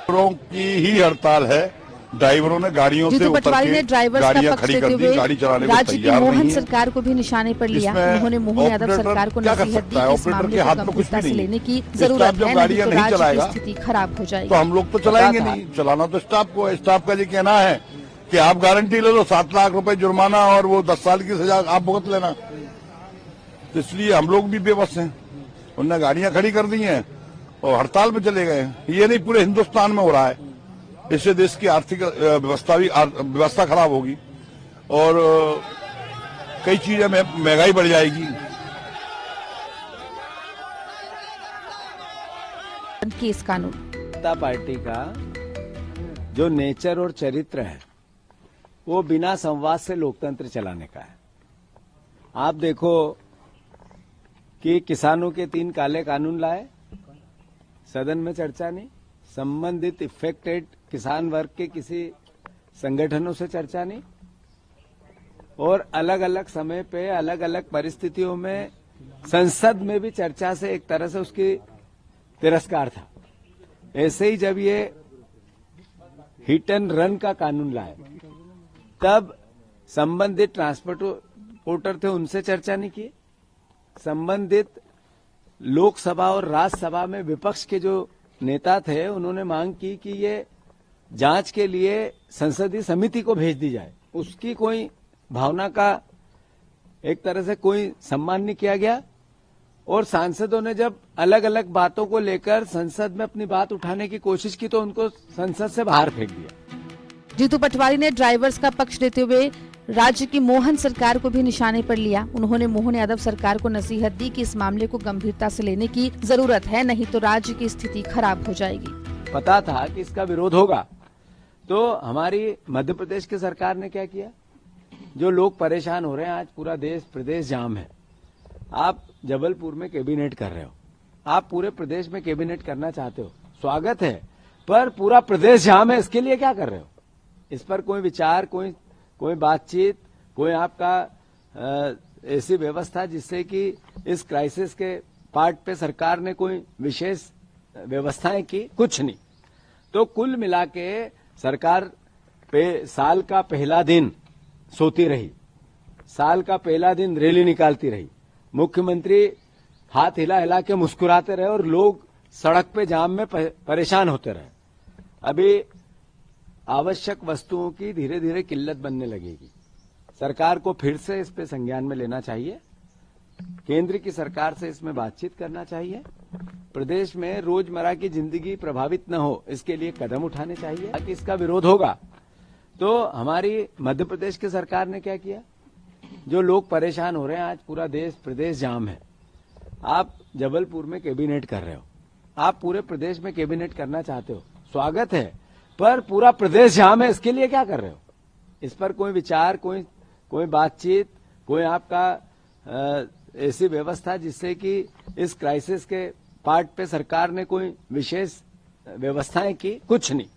ड्राइवरों की ही हड़ताल है। ड्राइवरों ने गाड़ियों से उतर के गाड़ियां खड़ी कर दी, गाड़ी चलाने को राज्य की तैयार मोहन नहीं है। सरकार को भी निशाने पर लिया। उन्होंने मोहन यादव सरकार को नसीहत दी कि इस मामले को गंभीरता से लेने की जरूरत है, नहीं तो राज्य की स्थिति खराब हो जाएगी। तो हम लोग तो चलाएंगे नहीं, चलाना तो स्टाफ को है। स्टाफ का ये कहना है कि आप गारंटी ले लो, 7 लाख रुपए जुर्माना और वो 10 साल की सजा आप भुगत लेना। तो इसलिए हम लोग भी बेबस हैं। उन्होंने गाड़ियां खड़ी कर दी हैं और हड़ताल में चले गए। ये नहीं, पूरे हिंदुस्तान में हो रहा है। इससे देश की आर्थिक व्यवस्था खराब होगी और कई चीजें में महंगाई बढ़ जाएगी। केस कानून जनता पार्टी का जो नेचर और चरित्र है वो बिना संवाद से लोकतंत्र चलाने का है। आप देखो कि किसानों के 3 काले कानून लाए, सदन में चर्चा नहीं, संबंधित इफेक्टेड किसान वर्ग के किसी संगठनों से चर्चा नहीं, और अलग अलग समय पे अलग अलग परिस्थितियों में संसद में भी चर्चा से एक तरह से उसकी तिरस्कार था। ऐसे ही जब ये हिट एंड रन का कानून लाए तब संबंधित ट्रांसपोर्टर थे, उनसे चर्चा नहीं की। संबंधित लोकसभा और राज्यसभा में विपक्ष के जो नेता थे उन्होंने मांग की कि ये जांच के लिए संसदीय समिति को भेज दी जाए। उसकी कोई भावना का एक तरह से कोई सम्मान नहीं किया गया, और सांसदों ने जब अलग अलग बातों को लेकर संसद में अपनी बात उठाने की कोशिश की तो उनको संसद से बाहर फेंक दिया। जीतू पटवारी ने ड्राइवर्स का पक्ष लेते हुए राज्य की मोहन सरकार को भी निशाने पर लिया। उन्होंने मोहन यादव सरकार को नसीहत दी कि इस मामले को गंभीरता से लेने की जरूरत है, नहीं तो राज्य की स्थिति खराब हो जाएगी। पता था कि इसका विरोध होगा, तो हमारी मध्य प्रदेश की सरकार ने क्या किया? जो लोग परेशान हो रहे हैं, आज पूरा देश प्रदेश जाम है। आप जबलपुर में कैबिनेट कर रहे हो, आप पूरे प्रदेश में कैबिनेट करना चाहते हो, स्वागत है, पर पूरा प्रदेश जाम है, इसके लिए क्या कर रहे हो? इस पर कोई विचार, कोई बातचीत, कोई आपका ऐसी व्यवस्था जिससे कि इस क्राइसिस के पार्ट पे सरकार ने कोई विशेष व्यवस्थाएं की? कुछ नहीं। तो कुल मिला के सरकार पे साल का पहला दिन सोती रही, साल का पहला दिन रैली निकालती रही, मुख्यमंत्री हाथ हिला हिला के मुस्कुराते रहे और लोग सड़क पे जाम में परेशान होते रहे। अभी आवश्यक वस्तुओं की धीरे धीरे किल्लत बनने लगेगी। सरकार को फिर से इस पे संज्ञान में लेना चाहिए, केंद्र की सरकार से इसमें बातचीत करना चाहिए, प्रदेश में रोजमर्रा की जिंदगी प्रभावित न हो इसके लिए कदम उठाने चाहिए। कि इसका विरोध होगा, तो हमारी मध्य प्रदेश की सरकार ने क्या किया? जो लोग परेशान हो रहे हैं, आज पूरा देश प्रदेश जाम है। आप जबलपुर में कैबिनेट कर रहे हो, आप पूरे प्रदेश में कैबिनेट करना चाहते हो, स्वागत है, पर पूरा प्रदेश जाम है, इसके लिए क्या कर रहे हो? इस पर कोई विचार, कोई बातचीत, कोई आपका ऐसी व्यवस्था जिससे कि इस क्राइसिस के पार्ट पे सरकार ने कोई विशेष व्यवस्थाएं की? कुछ नहीं।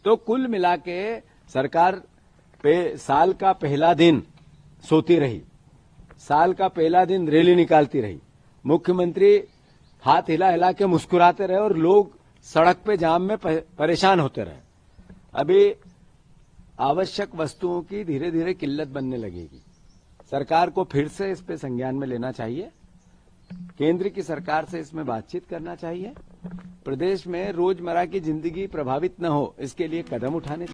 तो कुल मिला के सरकार पे साल का पहला दिन सोती रही, साल का पहला दिन रैली निकालती रही, मुख्यमंत्री हाथ हिला हिला के मुस्कुराते रहे और लोग सड़क पे जाम में परेशान होते रहे। अभी आवश्यक वस्तुओं की धीरे धीरे किल्लत बनने लगेगी। सरकार को फिर से इस पे संज्ञान में लेना चाहिए, केंद्र की सरकार से इसमें बातचीत करना चाहिए, प्रदेश में रोजमर्रा की जिंदगी प्रभावित न हो इसके लिए कदम उठाने